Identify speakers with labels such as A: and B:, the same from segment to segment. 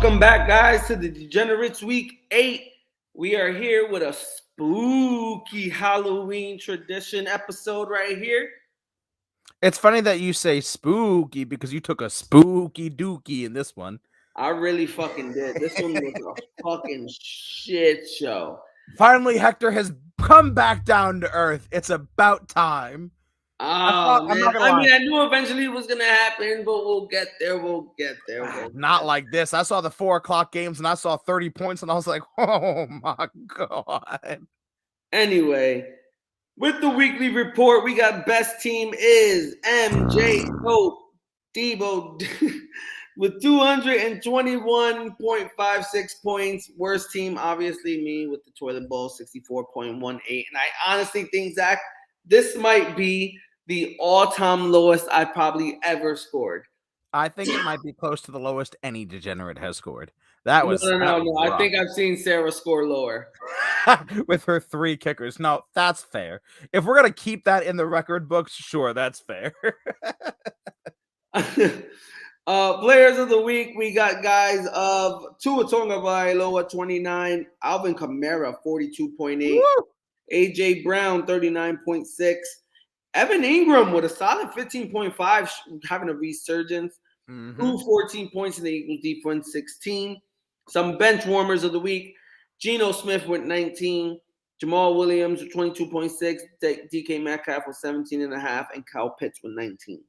A: Welcome back, guys, to the Degenerates Week 8. We are here with a spooky Halloween tradition episode right here.
B: It's funny that you say spooky because you took a spooky dookie in this one.
A: I really fucking did. This one was a fucking shit show.
B: Finally, Hector has come back down to earth. It's about time.
A: Oh,
B: I'm
A: man.
B: not gonna lie.
A: I knew eventually it was going to happen, but we'll get there.
B: Not like this. I saw the 4 o'clock games and I saw 30 points and I was like, oh my God.
A: Anyway, with the weekly report, we got best team is MJ Hope Debo with 221.56 points. Worst team, obviously, me with the toilet bowl, 64.18. And I honestly think, Zach, this might be the all-time lowest I probably ever scored.
B: I think it might be close to the lowest any degenerate has scored. That was
A: No. I think I've seen Sarah score lower.
B: With her 3 kickers. No, that's fair. If we're going to keep that in the record books, sure, that's fair.
A: Players of the week, we got guys of Tua Tagovailoa 29, Alvin Kamara 42.8, AJ Brown 39.6, Evan Ingram with a solid 15.5, having a resurgence. 14 points in the Eagles defense, 16. Some bench warmers of the week, Geno Smith with 19, Jamal Williams with 22.6, DK Metcalf with 17.5, and Kyle Pitts with 19.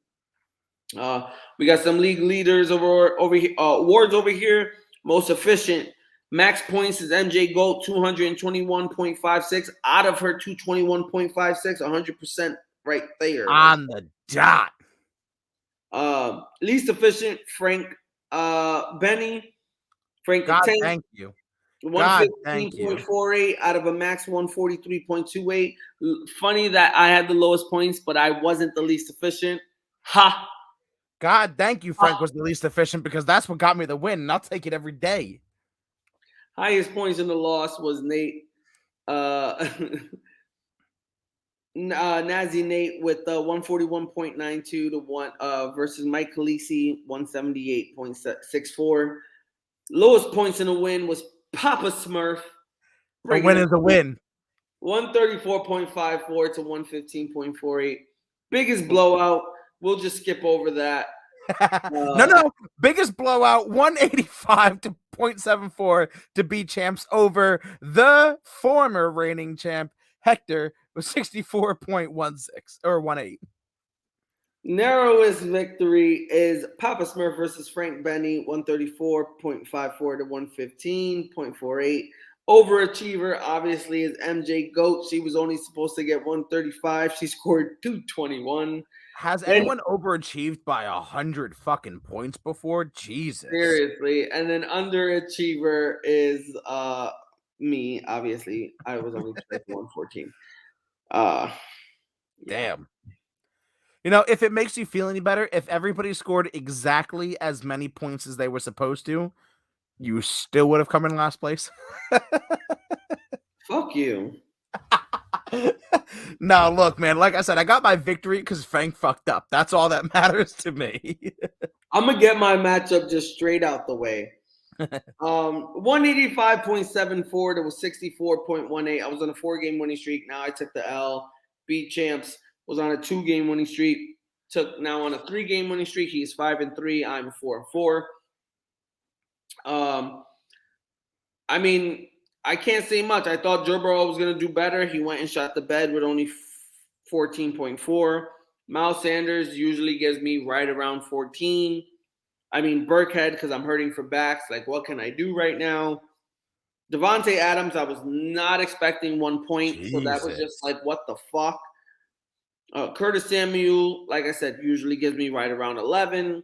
A: We got some league leaders over here, awards over here. Most efficient, max points is MJ Goat, 221.56 out of her 221.56, 100% right there.
B: On the dot.
A: Least efficient, Frank Benny. Frank
B: God, thank you.
A: 115.48 out of a max 143.28. Funny that I had the lowest points, but I wasn't the least efficient. Ha!
B: God, thank you, Frank was the least efficient because that's what got me the win, and I'll take it every day.
A: Highest points in the loss was Nate. Nazi Nate with 141.92 to 1 versus Mike Khaleesi 178.64. Lowest points in the win was Papa Smurf.
B: A win is a win.
A: 134.54 to 115.48. Biggest blowout. We'll just skip over that.
B: No. Biggest blowout, 185 to 0.74 to be champs over the former reigning champ, Hector, with 64.16 or 18.
A: Narrowest victory is Papa Smurf versus Frank Benny, 134.54 to 115.48. Overachiever, obviously, is MJ Goat. She was only supposed to get 135. She scored 221.
B: Has anyone overachieved by 100 fucking points before? Jesus.
A: Seriously. And then underachiever is me, obviously. I was only expecting 114.
B: Damn. You know, if it makes you feel any better, if everybody scored exactly as many points as they were supposed to, you still would have come in last place.
A: Fuck you.
B: No, look, man, like I said, I got my victory because Frank fucked up. That's all that matters to me.
A: I'm going to get my matchup just straight out the way. 185.74 to 64.18. I was on a 4-game winning streak. Now I took the L. Beat champs. Was on a 2-game winning streak. Now on a 3-game winning streak. He's 5-3. I'm 4-4. I mean, I can't say much. I thought Joe Burrow was going to do better. He went and shot the bed with only 14.4. Miles Sanders usually gives me right around 14. I mean, Burkhead, because I'm hurting for backs. Like, what can I do right now? Devontae Adams, I was not expecting 1 point. Jesus. So that was just like, what the fuck? Curtis Samuel, like I said, usually gives me right around 11.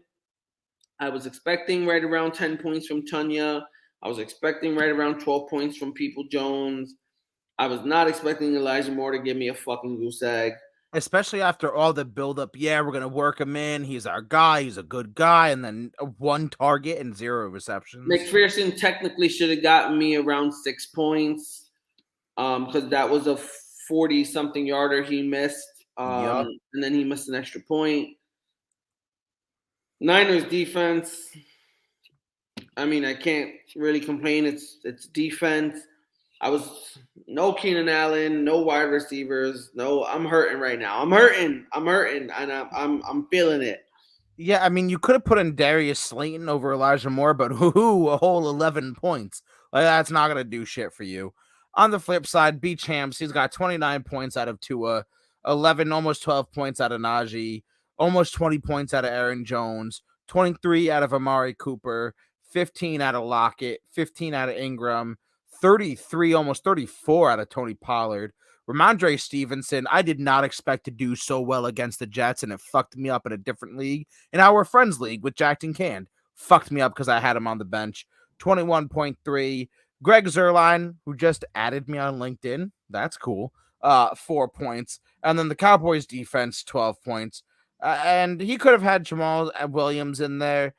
A: I was expecting right around 10 points from Tanya. I was expecting right around 12 points from People Jones. I was not expecting Elijah Moore to give me a fucking goose egg.
B: Especially after all the buildup. Yeah, we're going to work him in. He's our guy. He's a good guy. And then 1 target and 0 receptions.
A: McPherson technically should have gotten me around 6 points because that was a 40-something yarder he missed. And then he missed an extra point. Niners defense, I mean, I can't really complain. It's defense. I was no Keenan Allen, no wide receivers. No, I'm hurting right now. I'm hurting, and I'm feeling it.
B: Yeah, I mean, you could have put in Darius Slayton over Elijah Moore, but whoo, a whole 11 points. Like, that's not going to do shit for you. On the flip side, B Champs, he's got 29 points out of Tua, 11, almost 12 points out of Najee, almost 20 points out of Aaron Jones, 23 out of Amari Cooper, 15 out of Lockett, 15 out of Ingram, 33, almost 34 out of Tony Pollard. Ramondre Stevenson, I did not expect to do so well against the Jets, and it fucked me up in a different league. In our friends league with Jacked and Canned, fucked me up because I had him on the bench. 21.3. Greg Zerline, who just added me on LinkedIn. That's cool. 4 points. And then the Cowboys defense, 12 points. And he could have had Jamal Williams in there.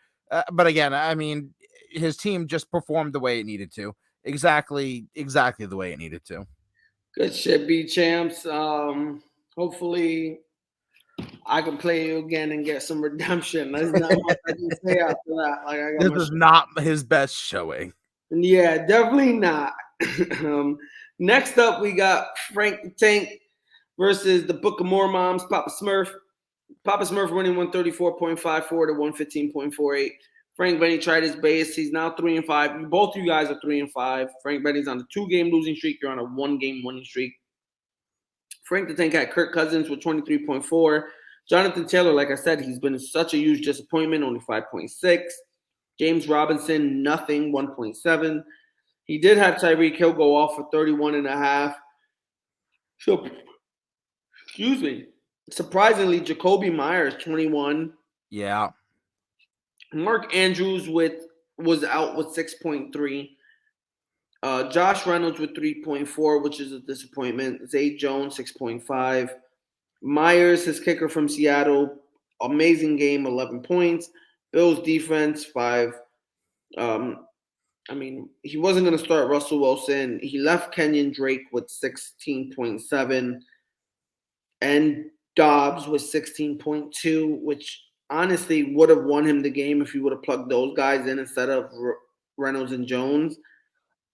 B: But again, I mean, his team just performed the way it needed to. Exactly the way it needed to.
A: Good shit, B Champs. Hopefully I can play you again and get some redemption. There's not much I can say after that. Like I got
B: This
A: my
B: is not his best showing.
A: Yeah, definitely not. Next up, we got Frank the Tank versus the Book of Moms, Papa Smurf. Papa Smurf winning 134.54 to 115.48. Frank Benny tried his base. He's now 3-5. Both of you guys are 3-5. Frank Benny's on a 2-game losing streak. You're on a 1-game winning streak. Frank the Tank had Kirk Cousins with 23.4. Jonathan Taylor, like I said, he's been such a huge disappointment, only 5.6. James Robinson, nothing, 1.7. He did have Tyreek Hill go off for 31.5. So, excuse me. Surprisingly, Jacoby Myers, 21.
B: Yeah.
A: Mark Andrews was out with 6.3. Josh Reynolds with 3.4, which is a disappointment. Zay Jones, 6.5. Myers, his kicker from Seattle, amazing game, 11 points. Bills defense, 5. I mean, he wasn't going to start Russell Wilson. He left Kenyon Drake with 16.7 and Dobbs with 16.2, which honestly would have won him the game if he would have plugged those guys in instead of Reynolds and Jones.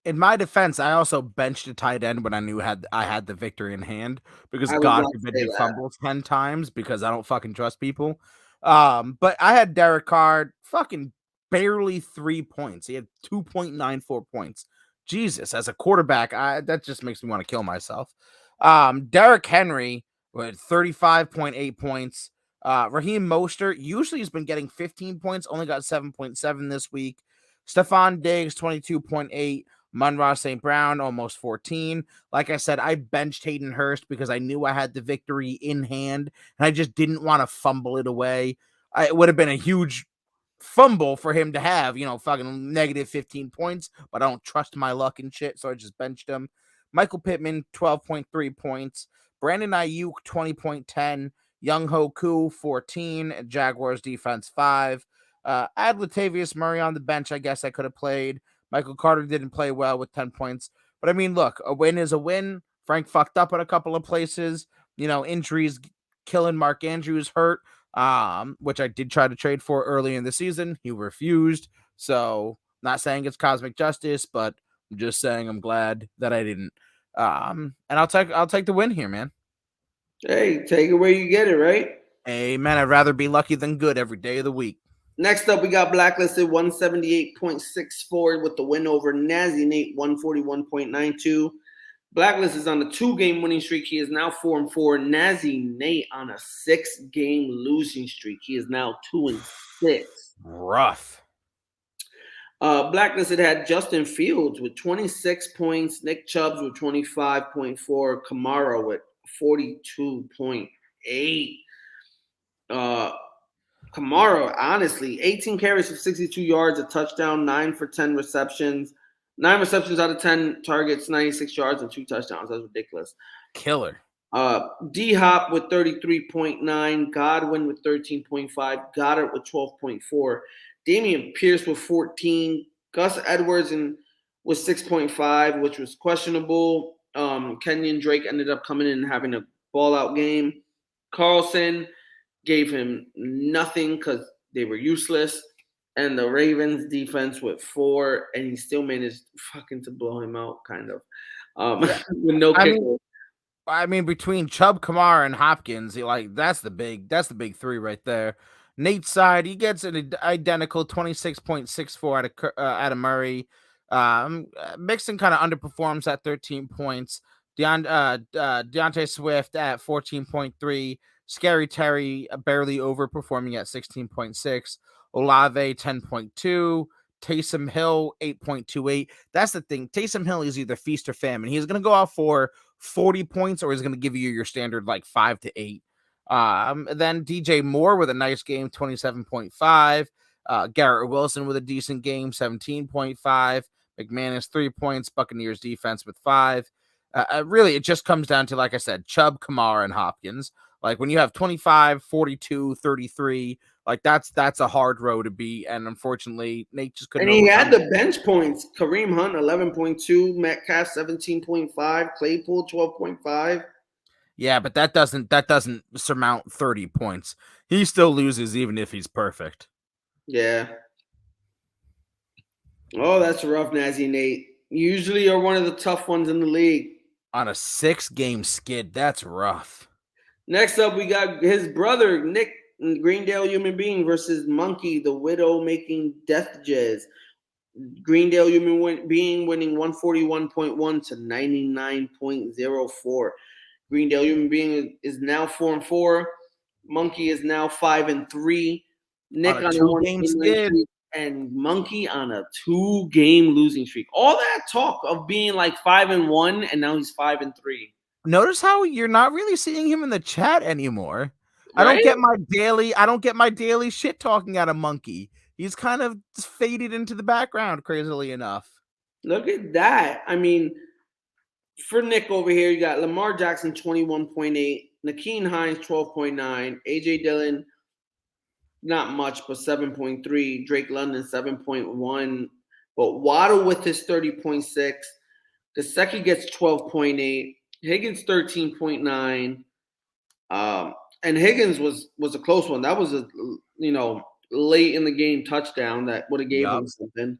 B: In my defense, I also benched a tight end when I knew I had the victory in hand because God forbid he fumbles 10 times because I don't fucking trust people. But I had Derek Carr fucking barely 3 points. He had 2.94 points. Jesus, as a quarterback, that just makes me want to kill myself. Derrick Henry with 35.8 points. Raheem Mostert usually has been getting 15 points, only got 7.7 this week. Stephon Diggs, 22.8. Monroe St. Brown, almost 14. Like I said, I benched Hayden Hurst because I knew I had the victory in hand, and I just didn't want to fumble it away. It would have been a huge fumble for him to have, fucking negative 15 points, but I don't trust my luck and shit, so I just benched him. Michael Pittman, 12.3 points. Brandon Ayuk, 20.10. Young Ho Koo, 14. Jaguars defense, 5. I had Latavius Murray on the bench. I guess I could have played. Michael Carter didn't play well with 10 points. But I mean, look, a win is a win. Frank fucked up at a couple of places. Injuries killing Mark Andrews hurt, which I did try to trade for early in the season. He refused. So, not saying it's cosmic justice, but I'm just saying I'm glad that I didn't. And I'll take the win here, man.
A: Hey, take it where you get it, right?
B: Amen. I'd rather be lucky than good every day of the week.
A: Next up, we got Blacklisted 178.64 with the win over Nazi Nate 141.92. Blacklist is on a 2-game winning streak. He is now 4-4. Nazi Nate on a 6-game losing streak. He is now 2-6.
B: Rough.
A: Blacklisted had Justin Fields with 26 points, Nick Chubbs with 25.4, Kamara with 42.8. Kamara, honestly, 18 carries for 62 yards, a touchdown, 9 for 10 receptions. 9 receptions out of 10 targets, 96 yards, and 2 touchdowns. That's ridiculous.
B: Killer.
A: D-Hop with 33.9. Godwin with 13.5. Goddard with 12.4. Damian Pierce with 14. Gus Edwards with 6.5, which was questionable. Kenyon Drake ended up coming in and having a ball-out game. Carlson gave him nothing because they were useless. and the Ravens defense with 4, and he still managed fucking to blow him out, kind of.
B: Yeah,
A: With no
B: I
A: kicker.
B: mean, between Chubb, Kamara, and Hopkins, that's the big three right there. Nate's side, he gets an identical 26.64 out of Murray. Mixon kind of underperforms at 13 points. Deontay Swift at 14.3. Scary Terry barely overperforming at 16.6. Olave 10.2. Taysom Hill 8.28. That's the thing. Taysom Hill is either feast or famine. He's going to go out for 40 points, or he's going to give you your standard like 5 to 8. Then DJ Moore with a nice game, 27.5. Garrett Wilson with a decent game, 17.5. McManus 3 points. Buccaneers defense with 5. Really, it just comes down to, like I said, Chubb, Kamara, and Hopkins. Like when you have 25, 42, 33, like that's a hard row to beat. And unfortunately, Nate just couldn't
A: And he
B: overcome
A: had the bench points. Kareem Hunt 11.2, Metcalf 17.5, Claypool 12.5.
B: Yeah, but that doesn't surmount 30 points. He still loses even if he's perfect.
A: Yeah. Oh, that's rough, Nazi Nate. Usually you're one of the tough ones in the league.
B: On a 6-game skid, that's rough.
A: Next up, we got his brother, Nick Greendale Human Being versus Monkey, the widow-making Death Jazz. Greendale Human Being winning 141.1 to 99.04. Greendale Human Being is now 4-4. Monkey is now 5-3. Nick on a
B: 2-game skid,
A: and Monkey on a 2-game losing streak. All that talk of being like 5-1, and now he's 5-3.
B: Notice how you're not really seeing him in the chat anymore.
A: Right?
B: I don't get my daily shit talking out of Monkey. He's kind of faded into the background, crazily enough.
A: Look at that. I mean, for Nick over here, you got Lamar Jackson 21.8, Nakeem Hines 12.9, AJ Dillon not much, but 7.3, Drake London 7.1, but Waddle with his 30.6. The second gets 12.8, Higgins 13.9. And Higgins was a close one. That was a late in the game touchdown that would have gave him something.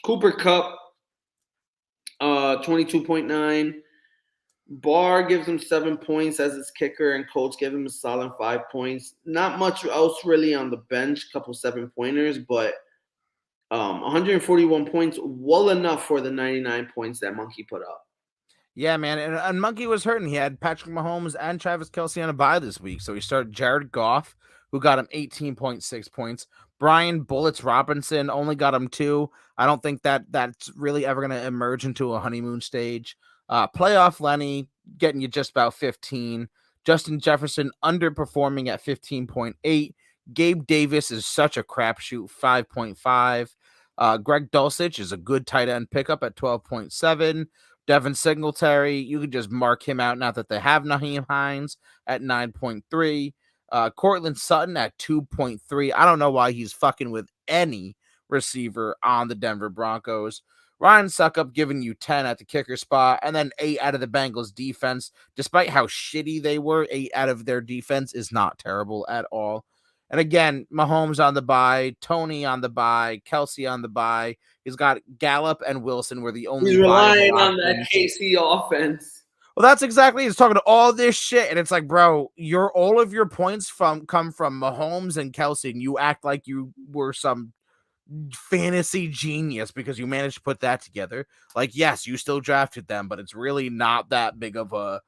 A: Cooper Kupp 22.9. Barr gives him 7 points as his kicker, and Colts give him a solid 5 points. Not much else really on the bench, couple 7-pointers, but 141 points, well enough for the 99 points that Monkey put up.
B: Yeah, man, and Monkey was hurting. He had Patrick Mahomes and Travis Kelce on a bye this week, so he started Jared Goff, who got him 18.6 points. Brian Bullets Robinson only got him 2. I don't think that's really ever going to emerge into a honeymoon stage. Playoff Lenny getting you just about 15. Justin Jefferson underperforming at 15.8. Gabe Davis is such a crapshoot, 5.5. Greg Dulcich is a good tight end pickup at 12.7. Devin Singletary, you could just mark him out now that they have Nyheim Hines at 9.3. Cortland Sutton at 2.3. I don't know why he's fucking with any receiver on the Denver Broncos. Ryan Suckup giving you 10 at the kicker spot, and then 8 out of the Bengals defense. Despite how shitty they were, 8 out of their defense is not terrible at all. And again, Mahomes on the bye, Tony on the bye, Kelce on the bye. He's got Gallup and Wilson were the only.
A: He's relying on that KC offense.
B: Well, that's exactly. He's talking to all this shit, and it's like, bro, all of your points come from Mahomes and Kelce, and you act like you were some fantasy genius because you managed to put that together. Like, yes, you still drafted them, but it's really not that big of a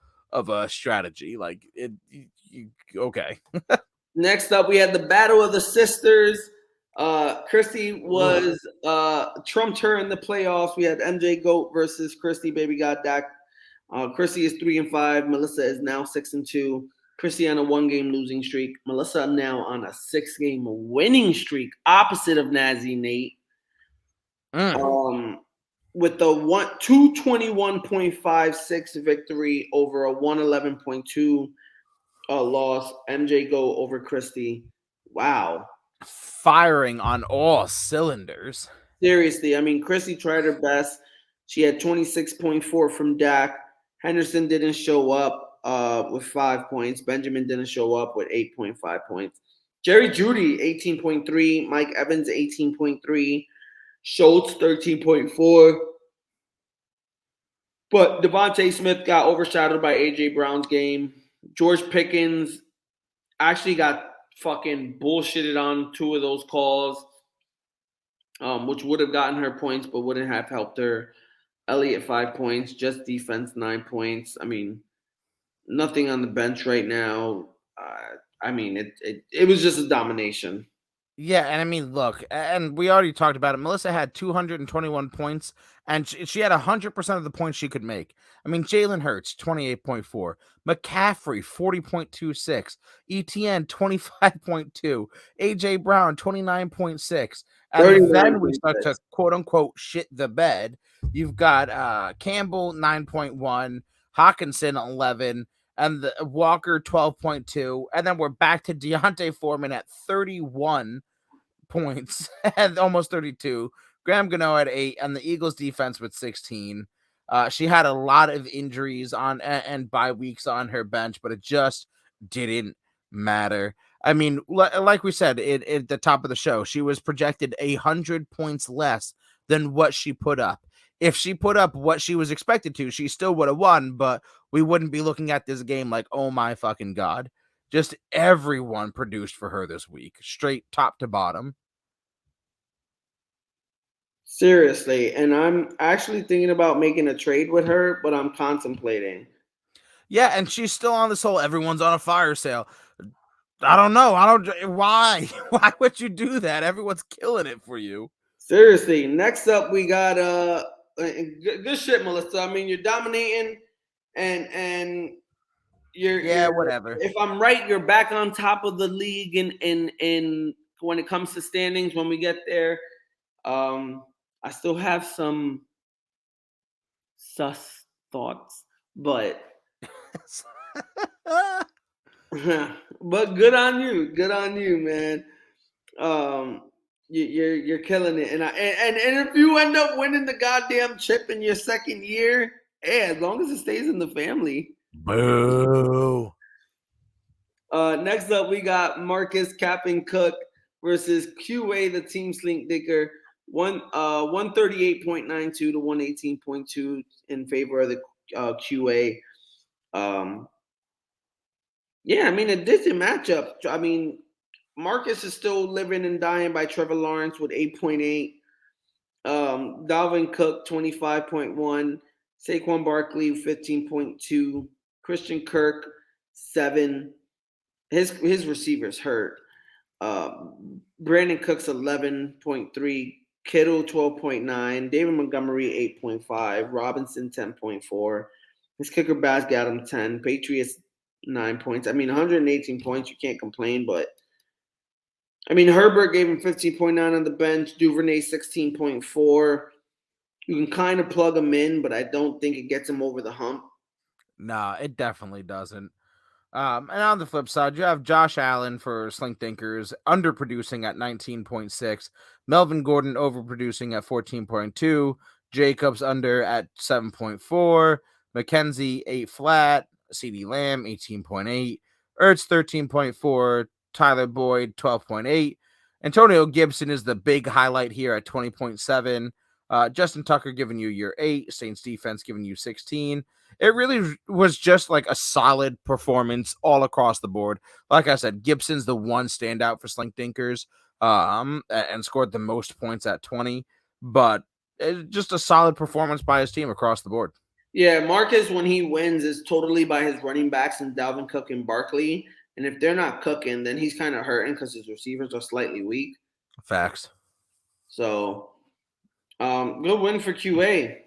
B: strategy. Like, okay.
A: Next up, we had the Battle of the Sisters. Christy was trumped her in the playoffs. We had MJ Goat versus Christy Baby Got Dak. Christy is 3-5. Melissa is now 6-2. Christy on a 1-game losing streak. Melissa now on a 6-game winning streak, opposite of Nazi Nate. With the 221.56 victory over a 111.2 loss. MJ Go over Christy. Wow.
B: Firing on all cylinders.
A: Seriously, I mean, Christy tried her best. She had 26.4 from Dak. Henderson didn't show up with 5 points. Benjamin didn't show up with 8.5 points. Jerry Judy 18.3, Mike Evans 18.3, Schultz 13.4. But Devontae Smith got overshadowed by AJ Brown's game. George Pickens actually got fucking bullshitted on 2 of those calls, which would have gotten her points but wouldn't have helped her. Elliott 5 points, just defense 9 points. I mean, nothing on the bench right now. It was just a domination.
B: Yeah, and I mean, look, and we already talked about it. Melissa had 221 points, and she had 100% of the points she could make. I mean, Jalen Hurts, 28.4. McCaffrey, 40.26. ETN, 25.2. AJ Brown, 29.6. And then we start to quote-unquote shit the bed. You've got Campbell, 9.1. Hawkinson, 11. And Walker, 12.2. And then we're back to Deontay Foreman at 31 points and almost 32. Graham Gano at 8, and the Eagles defense with 16. She had a lot of injuries on and bye weeks on her bench, but it just didn't matter. I mean, like we said at the top of the show, she was projected 100 points less than what she put up. If she put up what she was expected to, she still would have won, but we wouldn't be looking at this game like, oh my fucking God. Just everyone produced for her this week, straight top to bottom.
A: Seriously, and I'm actually thinking about making a trade with her, but I'm contemplating.
B: Yeah, and she's still on this whole everyone's on a fire sale. I don't know. Why? Why would you do that? Everyone's killing it for you.
A: Seriously, next up we got good shit, Melissa. I mean, you're dominating, and you're
B: whatever.
A: If I'm right, you're back on top of the league in when it comes to standings when we get there. I still have some sus thoughts, but but good on you, man. You're killing it, and if you end up winning the goddamn chip in your second year, hey, as long as it stays in the family.
B: Boo.
A: Next up, we got Marcus Captain Cook versus QA, the team slink dicker. 138.92 to 118.2 in favor of the QA. Yeah, I mean, a decent matchup. I mean, Marcus is still living and dying by Trevor Lawrence with 8.8. Dalvin Cook, 25.1. Saquon Barkley, 15.2. Christian Kirk, 7. His receivers hurt. Brandon Cooks, 11.3. Kittle, 12.9. David Montgomery, 8.5. Robinson, 10.4. His kicker Bass got him 10. Patriots, 9 points. I mean, 118 points. You can't complain, but I mean, Herbert gave him 15.9 on the bench. Duvernay 16.4. You can kind of plug him in, but I don't think it gets him over the hump.
B: Nah, it definitely doesn't. And on the flip side, you have Josh Allen for Slink Thinkers underproducing at 19.6. Melvin Gordon overproducing at 14.2. Jacobs under at 7.4. McKenzie 8 flat. CeeDee Lamb 18.8. Ertz 13.4. Tyler Boyd 12.8. Antonio Gibson is the big highlight here at 20.7. Justin Tucker giving you your 8. Saints defense giving you 16. It really was just like a solid performance all across the board. Like I said, Gibson's the one standout for Slink Thinkers, and scored the most points at 20. But it's just a solid performance by his team across the board.
A: Yeah, Marcus, when he wins, is totally by his running backs and Dalvin Cook and Barkley. And if they're not cooking, then he's kind of hurting because his receivers are slightly weak.
B: Facts.
A: So, good win for QA.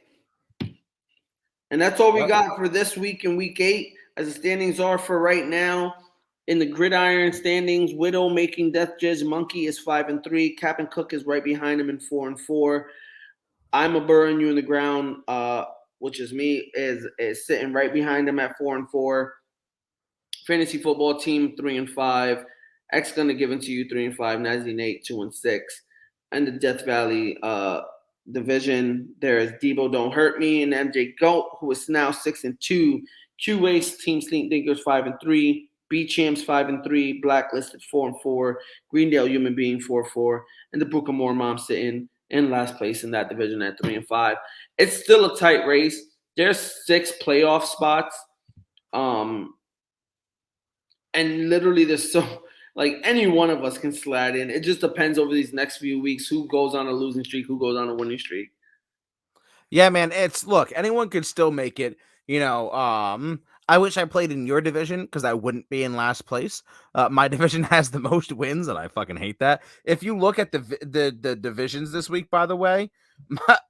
A: And that's all we got for this week in week 8. As the standings are for right now, in the gridiron standings, Widow making Death Jizz Monkey is 5-3. Captain Cook is right behind him in 4-4. I'm a burn you in the ground, which is me, is sitting right behind him at 4-4. Fantasy football team 3-5. X gonna give it to you 3-5. Nazi Nate 2-6. And the Death Valley division, there is Debo Don't Hurt Me and MJ Goat, who is now 6-2. QA's team Slink Dinkers 5-3. B Champs 5-3, Blacklisted 4-4, Greendale Human Being 4-4, and the Book of More Mom sitting in last place in that division at 3-5. It's still a tight race. There's 6 playoff spots. And literally there's so like any one of us can slide in. It just depends over these next few weeks who goes on a losing streak, who goes on a winning streak.
B: Yeah, man. Look, anyone could still make it. I wish I played in your division because I wouldn't be in last place. My division has the most wins, and I fucking hate that. If you look at the divisions this week, by the way,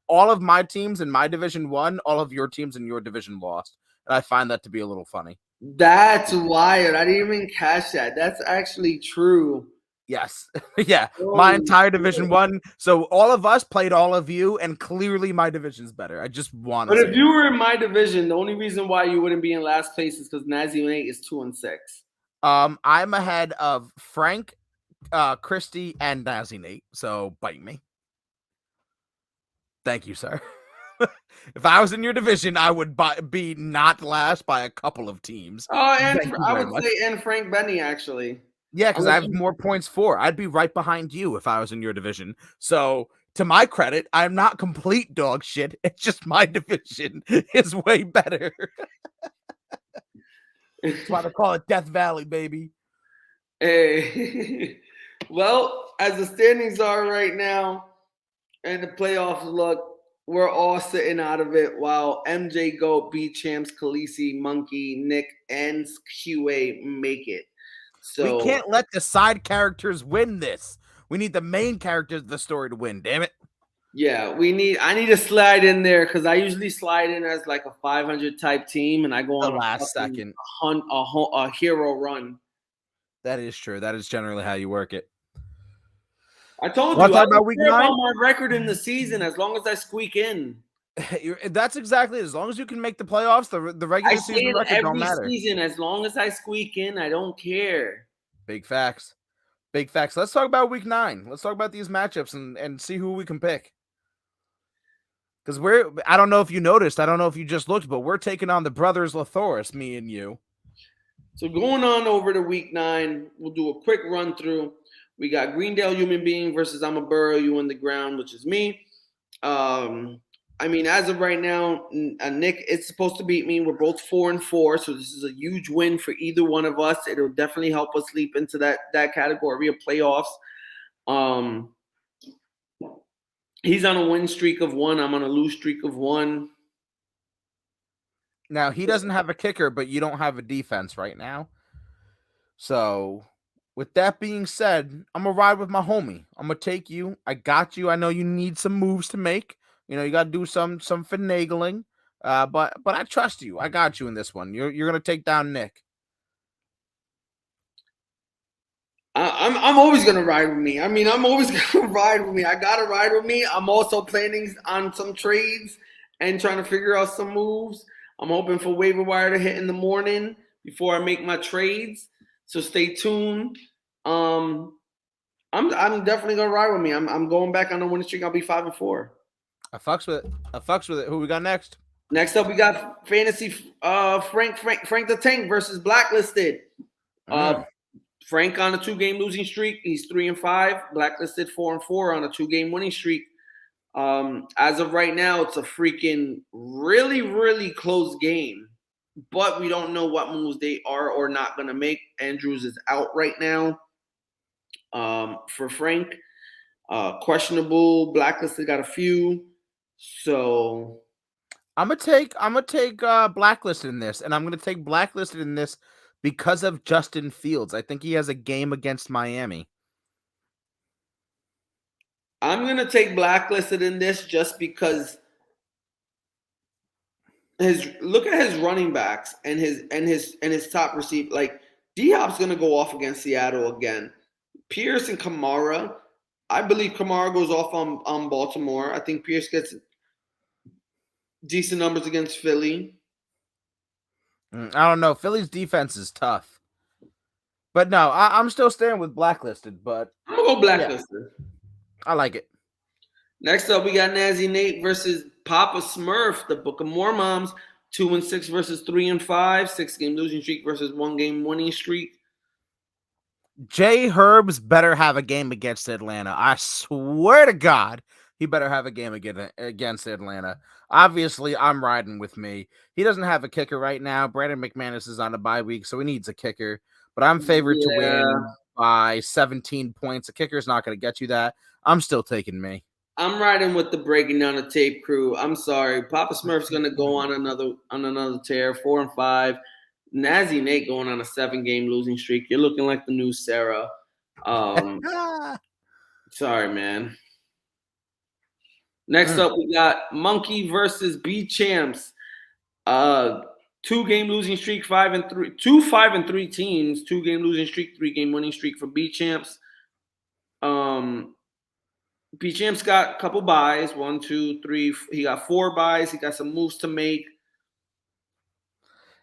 B: all of my teams in my division won, all of your teams in your division lost, and I find that to be a little funny.
A: That's wild. I didn't even catch that. That's actually true.
B: Yes. Yeah. My entire division won. So all of us played all of you, and clearly my division's better. I just want to.
A: But if you were in my division, the only reason why you wouldn't be in last place is because Nazi Nate is 2-6.
B: I'm ahead of Frank, Christy, and Nazi Nate. So bite me. Thank you, sir. If I was in your division, I would be not last by a couple of teams.
A: Oh, and I would say and Frank Benny actually.
B: Yeah, because I have more points for. I'd be right behind you if I was in your division. So, to my credit, I'm not complete dog shit. It's just my division is way better. That's why they call it Death Valley, baby.
A: Hey. Well, as the standings are right now and the playoffs look, we're all sitting out of it while MJ Goat, B Champs, Khaleesi, Monkey, Nick, and QA make it. So
B: we can't let the side characters win this. We need the main characters of the story to win, damn it.
A: Yeah, I need to slide in there because I usually slide in as like a 500 type team and I go on
B: the last second
A: a hero run.
B: That is true. That is generally how you work it.
A: I told you, I don't care about my record in the season as long as I squeak in.
B: That's exactly it. As long as you can make the playoffs, the regular season record don't matter.
A: Season, as long as I squeak in, I don't care.
B: Big facts. Big facts. Let's talk about week 9. Let's talk about these matchups and see who we can pick. Because I don't know if you noticed, I don't know if you just looked, but we're taking on the brothers Lathoris, me and you.
A: So going on over to week 9, we'll do a quick run through. We got Greendale Human Being versus I'ma Burrow You in the Ground, which is me. I mean, as of right now, Nick is supposed to beat me. We're both 4-4, so this is a huge win for either one of us. It'll definitely help us leap into that category of playoffs. He's on a win streak of 1. I'm on a lose streak of 1.
B: Now, he doesn't have a kicker, but you don't have a defense right now. So, with that being said, I'm going to ride with my homie. I'm going to take you. I got you. I know you need some moves to make. You know, you got to do some finagling. But I trust you. I got you in this one. You're going to take down Nick.
A: I'm always gonna ride with me. I mean, I'm always gonna ride with me. I gotta ride with me. I'm also planning on some trades and trying to figure out some moves. I'm hoping for waiver wire to hit in the morning before I make my trades. So stay tuned. I'm definitely gonna ride with me. I'm going back on the winning streak. I'll be 5-4.
B: I fucks with it. Who we got next?
A: Next up, we got Fantasy Frank the Tank versus Blacklisted. Frank on a 2-game losing streak. He's 3-5. Blacklisted 4-4 on a 2-game winning streak. As of right now, it's a freaking really, really close game. But we don't know what moves they are or not going to make. Andrews is out right now. For Frank, questionable. Blacklisted got a few. So
B: I'm gonna take Blacklisted in this, and I'm gonna take Blacklisted in this because of Justin Fields. I think he has a game against Miami.
A: I'm going to take Blacklisted in this just because look at his running backs and his top receiver. Like D-Hop's going to go off against Seattle again. Pierce and Kamara. I believe Kamara goes off on Baltimore. I think Pierce gets decent numbers against Philly.
B: I don't know. Philly's defense is tough. But no, I'm still staying with Blacklisted, but
A: I'm going to go Blacklisted.
B: Yeah. I like it.
A: Next up, we got Nazi Nate versus Papa Smurf, the Book of More Moms. 2-6 versus 3-5. 6-game losing streak versus 1-game winning streak.
B: Jay Herbs better have a game against Atlanta. I swear to God, he better have a game against Atlanta. Obviously, I'm riding with me. He doesn't have a kicker right now. Brandon McManus is on a bye week, so he needs a kicker. But I'm favored to win by 17 points. A kicker's not going to get you that. I'm still taking me.
A: I'm riding with the breaking down the tape crew. I'm sorry. Papa Smurf's going to go on another tear, 4-5. Nazi Nate going on a 7-game losing streak. You're looking like the new Sarah. Sorry, man. Next up, we got Monkey versus B Champs. 2-game losing streak, 5-3. 2 5-3 teams. 2-game losing streak, 3-game winning streak for B Champs. B Champs got a couple buys. 1, 2, 3. He got 4 buys. He got some moves to make.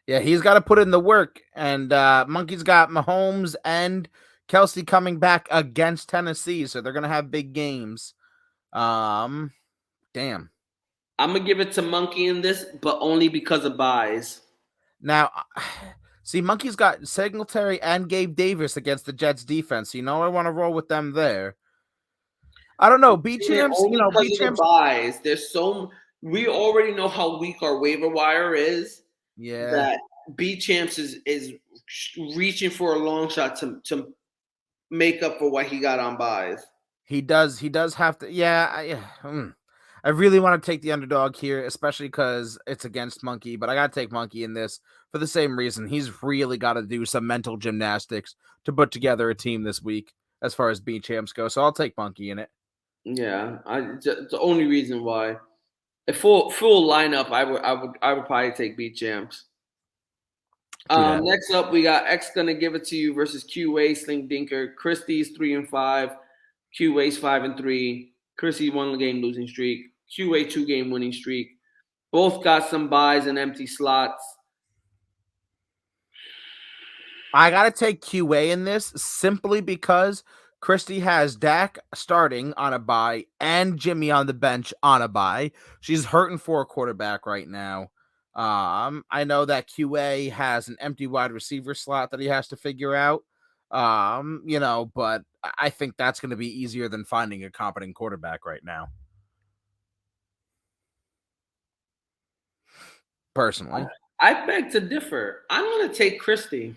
B: Yeah, he's got to put in the work. And Monkey's got Mahomes and Kelsey coming back against Tennessee, so they're gonna have big games. Damn.
A: I'm gonna give it to Monkey in this, but only because of buys.
B: Now, see, Monkey's got Singletary and Gabe Davis against the Jets defense. I want to roll with them there. I don't know. B Champs,
A: B Champs buys. We already know how weak our waiver wire is.
B: Yeah.
A: That B Champs is reaching for a long shot to make up for what he got on buys.
B: He does have to. Yeah. I really want to take the underdog here, especially because it's against Monkey, but I got to take Monkey in this for the same reason. He's really got to do some mental gymnastics to put together a team this week as far as B Champs go. So I'll take Monkey in it.
A: Yeah, the only reason why. A full lineup, I would probably take B Champs. Next up, we got X gonna give it to you versus QA Sling Dinker. Christie's 3-5, QA's 5-3. Chrissy 1-game losing streak. QA 2-game winning streak. Both got some buys and empty slots.
B: I gotta take QA in this simply because Christy has Dak starting on a bye and Jimmy on the bench on a bye. She's hurting for a quarterback right now. I know that QA has an empty wide receiver slot that he has to figure out. But I think that's going to be easier than finding a competent quarterback right now. Personally,
A: I beg to differ. I'm going to take Christy.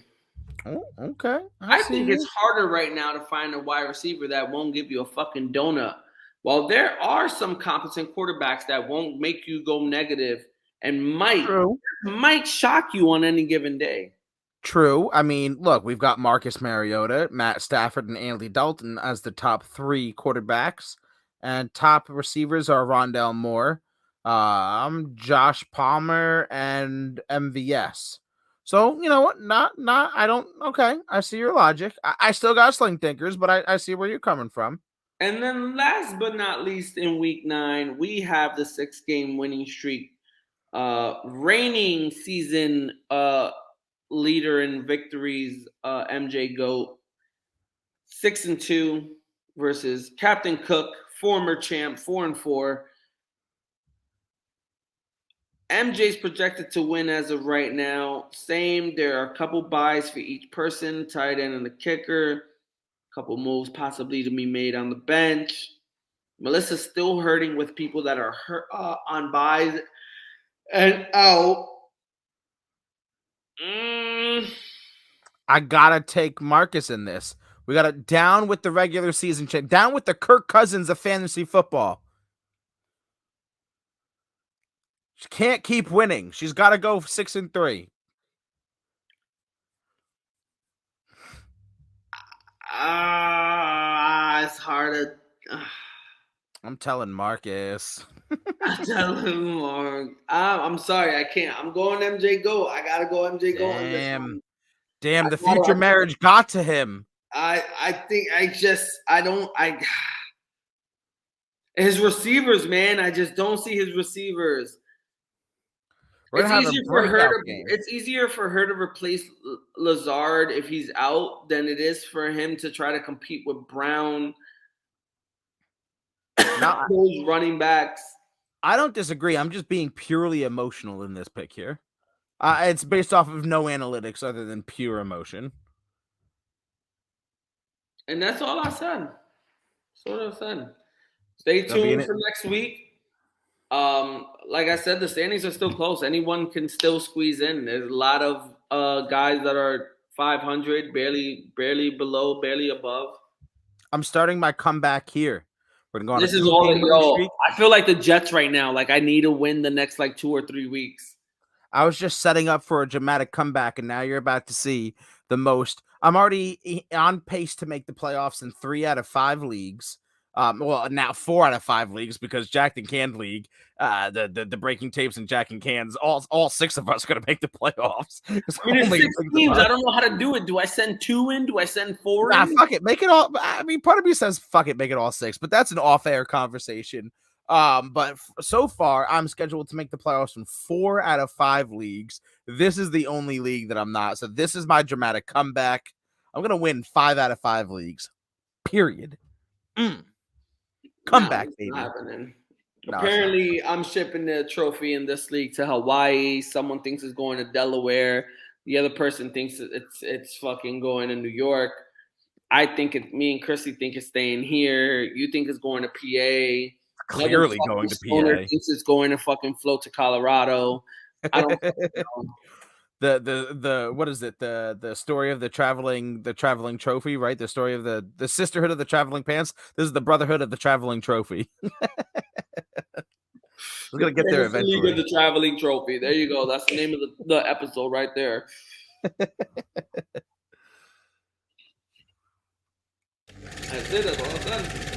B: Oh, okay.
A: I think it's harder right now to find a wide receiver that won't give you a fucking donut. While there are some competent quarterbacks that won't make you go negative and might shock you on any given day.
B: True. I mean, look, we've got Marcus Mariota, Matt Stafford, and Andy Dalton as the top 3 quarterbacks, and top receivers are Rondell Moore, Josh Palmer, and MVS. So, you know what? I see your logic. I still got Sling Thinkers, but I see where you're coming from.
A: And then last but not least, in week 9, we have the 6-game winning streak. Reigning season leader in victories, MJ GOAT, 6-2 versus Captain Cook, former champ, 4-4. MJ's projected to win as of right now. Same. There are a couple buys for each person, tight end and the kicker. A couple moves possibly to be made on the bench. Melissa's still hurting with people that are hurt on buys and out.
B: I gotta take Marcus in this. We got it down with the regular season check, down with the Kirk Cousins of fantasy football. She can't keep winning. She's got to go 6-3.
A: It's hard to.
B: I'm telling Marcus.
A: I'm telling Mark. I'm sorry, I can't. I'm going MJ GOAT. I gotta go MJ GOAT.
B: Damn, the future marriage got to him.
A: His receivers, man. I just don't see his receivers. It's easier for her to replace Lazard if he's out than it is for him to try to compete with Brown. Those running backs.
B: I don't disagree. I'm just being purely emotional in this pick here. It's based off of no analytics other than pure emotion.
A: And that's all I said. Sort of said. Stay tuned for next week. Like I said, the standings are still close. Anyone can still squeeze in. There's a lot of guys that are 500, barely below, barely above.
B: I'm starting my comeback here. We're gonna go on
A: this
B: a
A: is all
B: streak.
A: I feel like the Jets right now. Like I need to win the next like 2 or 3 weeks.
B: I was just setting up for a dramatic comeback, and now you're about to see the most. I'm already on pace to make the playoffs in 3 out of 5 leagues. Well, now 4 out of 5 leagues because Jacked and Canned League, the Breaking Tapes and Jack and Cans, all 6 of us are going to make the playoffs.
A: I mean, there's 6 teams. I don't know how to do it. Do I send 2 in? Do I send 4 in?
B: Nah, fuck it. Make it all. I mean, part of me says, fuck it, make it all 6, but that's an off-air conversation. But so far, I'm scheduled to make the playoffs in 4 out of 5 leagues. This is the only league that I'm not. So this is my dramatic comeback. I'm going to win 5 out of 5 leagues. Period. Comeback, baby.
A: No, apparently, I'm shipping the trophy in this league to Hawaii. Someone thinks it's going to Delaware. The other person thinks it's fucking going to New York. I think me and Chrissy think it's staying here. You think it's going to PA.
B: Clearly going to PA.
A: Thinks it's going to fucking float to Colorado. I don't know.
B: The what is it? The story of the traveling trophy, right? The story of the sisterhood of the traveling pants. This is the brotherhood of the traveling trophy. We're gonna get there eventually.
A: League of the traveling trophy. There you go. That's the name of the episode right there. That's it. That's all I'm done.